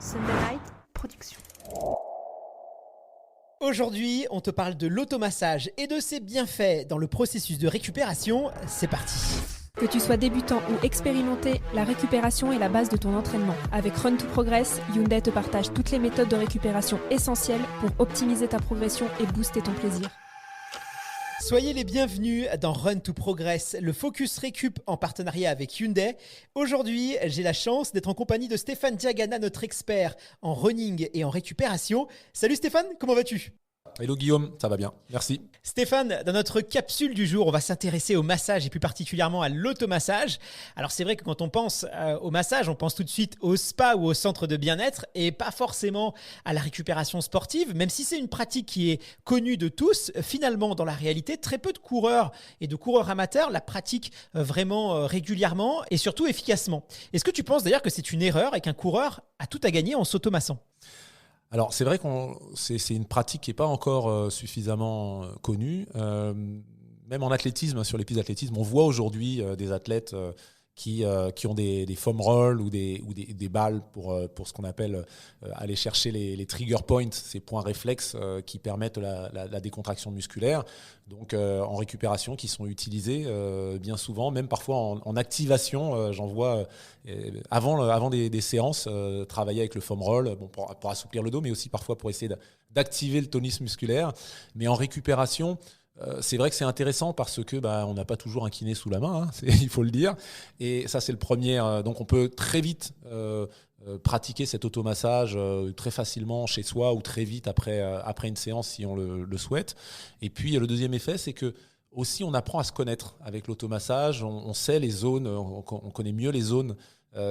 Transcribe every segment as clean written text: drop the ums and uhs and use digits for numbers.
Sunday Night Production. Aujourd'hui, on te parle de l'automassage et de ses bienfaits dans le processus de récupération. C'est parti. Que tu sois débutant ou expérimenté, la récupération est la base de ton entraînement. Avec Run to Progress, Hyundai te partage toutes les méthodes de récupération essentielles pour optimiser ta progression et booster ton plaisir. Soyez les bienvenus dans Run to Progress, le focus récup en partenariat avec Hyundai. Aujourd'hui, j'ai la chance d'être en compagnie de Stéphane Diagana, notre expert en running et en récupération. Salut Stéphane, comment vas-tu ? Hello Guillaume, ça va bien, merci. Stéphane, dans notre capsule du jour, on va s'intéresser au massage et plus particulièrement à l'automassage. Alors c'est vrai que quand on pense au massage, on pense tout de suite au spa ou au centre de bien-être et pas forcément à la récupération sportive. Même si c'est une pratique qui est connue de tous, finalement dans la réalité, très peu de coureurs et de coureurs amateurs la pratiquent vraiment régulièrement et surtout efficacement. Est-ce que tu penses d'ailleurs que c'est une erreur et qu'un coureur a tout à gagner en s'automassant ? Alors c'est vrai que c'est une pratique qui n'est pas encore suffisamment connue. Même en athlétisme, sur les pistes d'athlétisme, on voit aujourd'hui des athlètes qui ont des foam rolls ou des balles pour ce qu'on appelle aller chercher les trigger points, ces points réflexes qui permettent la décontraction musculaire. Donc en récupération, qui sont utilisés bien souvent, même parfois en activation. J'en vois avant des séances travailler avec le foam roll, pour assouplir le dos, mais aussi parfois pour essayer d'activer le tonus musculaire. Mais en récupération, c'est vrai que c'est intéressant parce que on n'a pas toujours un kiné sous la main, il faut le dire. Et ça, c'est le premier. Donc, on peut très vite pratiquer cet automassage très facilement chez soi ou très vite après une séance si on le souhaite. Et puis, le deuxième effet, c'est que aussi on apprend à se connaître avec l'automassage. On sait les zones, on connaît mieux les zones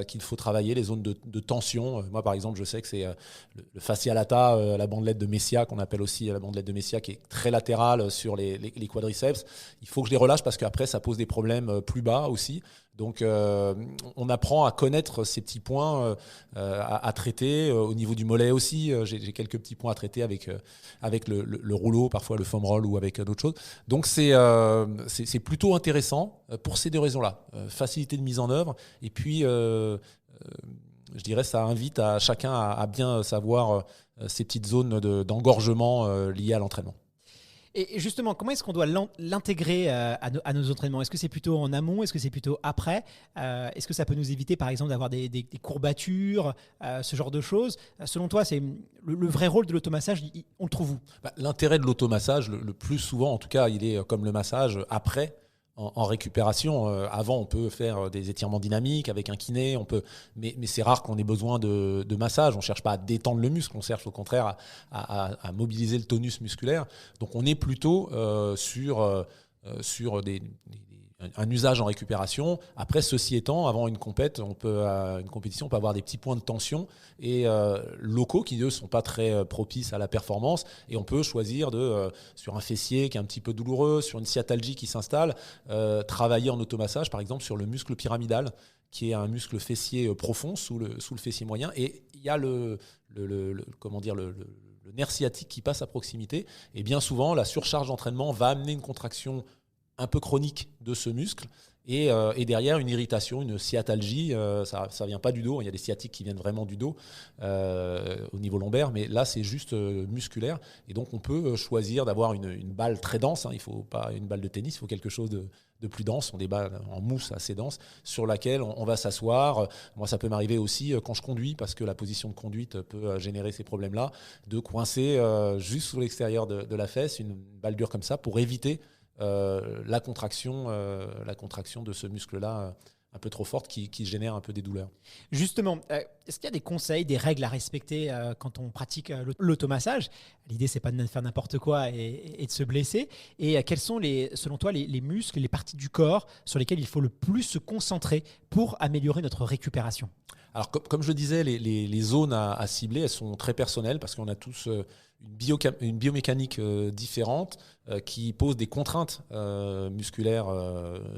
qu'il faut travailler, les zones de tension. Moi, par exemple, je sais que c'est le fascia lata, la bandelette de Messia, qu'on appelle aussi la bandelette de Messia, qui est très latérale sur les quadriceps. Il faut que je les relâche parce qu'après, ça pose des problèmes plus bas aussi. Donc, on apprend à connaître ces petits points à traiter. Au niveau du mollet aussi, j'ai quelques petits points à traiter avec le rouleau, parfois le foam roll ou avec d'autres choses. Donc, c'est plutôt intéressant pour ces deux raisons-là. Facilité de mise en œuvre et puis, je dirais, ça invite à chacun à bien savoir ces petites zones d'engorgement liées à l'entraînement. Et justement, comment est-ce qu'on doit l'intégrer à nos entraînements ? Est-ce que c'est plutôt en amont ? Est-ce que c'est plutôt après ? Est-ce que ça peut nous éviter, par exemple, d'avoir des courbatures, ce genre de choses ? Selon toi, c'est le vrai rôle de l'automassage, on le trouve où ? L'intérêt de l'automassage, le plus souvent, en tout cas, il est comme le massage après. En récupération, avant on peut faire des étirements dynamiques avec un kiné, mais c'est rare qu'on ait besoin de massage. On ne cherche pas à détendre le muscle, on cherche au contraire à mobiliser le tonus musculaire. Donc on est plutôt sur un usage en récupération. Après, ceci étant, avant une compétition, on peut avoir des petits points de tension et locaux qui, eux, ne sont pas très propices à la performance. Et on peut choisir sur un fessier qui est un petit peu douloureux, sur une sciatalgie qui s'installe, travailler en automassage, par exemple, sur le muscle pyramidal, qui est un muscle fessier profond sous le fessier moyen. Et il y a le nerf sciatique qui passe à proximité. Et bien souvent, la surcharge d'entraînement va amener une contraction un peu chronique de ce muscle et derrière une irritation, une sciatalgie. Ça vient pas du dos, il y a des sciatiques qui viennent vraiment du dos au niveau lombaire, mais là c'est juste musculaire et donc on peut choisir d'avoir une balle très dense, il faut pas une balle de tennis, il faut quelque chose de plus dense, ce sont des balles en mousse assez denses sur laquelle on va s'asseoir. Moi ça peut m'arriver aussi quand je conduis parce que la position de conduite peut générer ces problèmes-là, de coincer juste sous l'extérieur de la fesse une balle dure comme ça pour éviter la contraction de ce muscle-là un peu trop forte qui génère un peu des douleurs. Justement, est-ce qu'il y a des conseils, des règles à respecter quand on pratique l'automassage ? L'idée, c'est pas de faire n'importe quoi et de se blesser. Et quels sont, selon toi, les muscles, les parties du corps sur lesquelles il faut le plus se concentrer pour améliorer notre récupération ? Alors, comme je le disais, les zones à cibler, elles sont très personnelles parce qu'on a tous une biomécanique différente qui pose des contraintes musculaires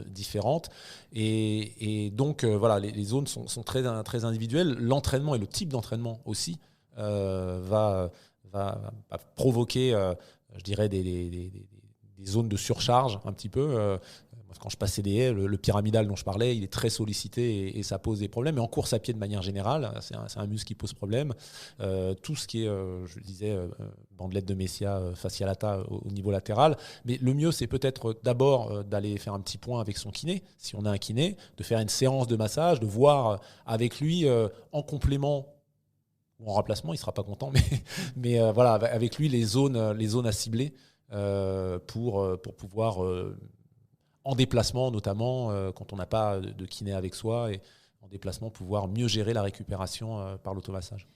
différentes. Et donc, voilà, les zones sont très, très individuelles. L'entraînement et le type d'entraînement aussi va provoquer, je dirais, des zones de surcharge un petit peu. Quand je passe CDI, le pyramidal dont je parlais, il est très sollicité et ça pose des problèmes. Mais en course à pied de manière générale, c'est un muscle qui pose problème. Tout ce qui est, je disais, bandelette de Messia, fascia lata au niveau latéral. Mais le mieux, c'est peut-être d'abord d'aller faire un petit point avec son kiné, si on a un kiné, de faire une séance de massage, de voir avec lui en complément ou en remplacement, il ne sera pas content, mais voilà, avec lui les zones à cibler pour pouvoir... en déplacement notamment, quand on n'a pas de kiné avec soi, et en déplacement, pouvoir mieux gérer la récupération par l'automassage.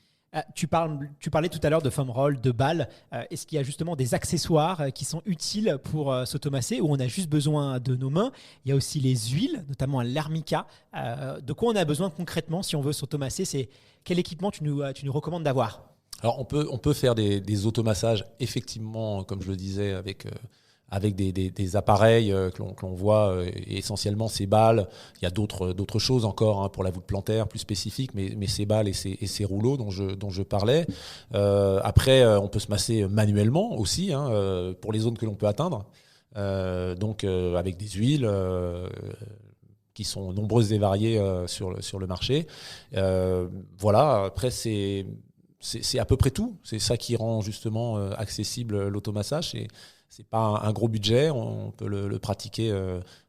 Tu parlais tout à l'heure de foam roll, de balles. Est-ce qu'il y a justement des accessoires qui sont utiles pour s'automasser, où on a juste besoin de nos mains? Il y a aussi les huiles, notamment l'armica. De quoi on a besoin concrètement si on veut s'automasser? Quel équipement tu nous recommandes d'avoir? Alors, on peut faire des automassages, effectivement, comme je le disais, avec des appareils que l'on voit, essentiellement ces balles. Il y a d'autres choses encore pour la voûte plantaire plus spécifiques, mais ces balles et ces rouleaux dont je parlais. Après, on peut se masser manuellement aussi, pour les zones que l'on peut atteindre. Donc avec des huiles qui sont nombreuses et variées sur le marché. Voilà, après c'est à peu près tout. C'est ça qui rend justement accessible l'automassage. C'est pas un gros budget, on peut le pratiquer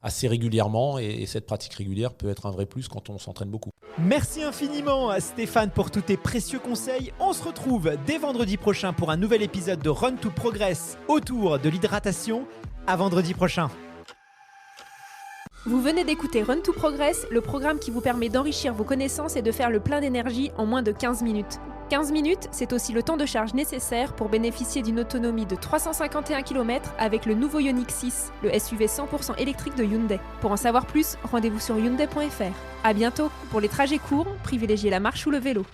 assez régulièrement et cette pratique régulière peut être un vrai plus quand on s'entraîne beaucoup. Merci infiniment Stéphane pour tous tes précieux conseils. On se retrouve dès vendredi prochain pour un nouvel épisode de Run to Progress autour de l'hydratation. À vendredi prochain. Vous venez d'écouter Run to Progress, le programme qui vous permet d'enrichir vos connaissances et de faire le plein d'énergie en moins de 15 minutes. 15 minutes, c'est aussi le temps de charge nécessaire pour bénéficier d'une autonomie de 351 km avec le nouveau Ioniq 6, le SUV 100% électrique de Hyundai. Pour en savoir plus, rendez-vous sur hyundai.fr. À bientôt. Pour les trajets courts, privilégiez la marche ou le vélo.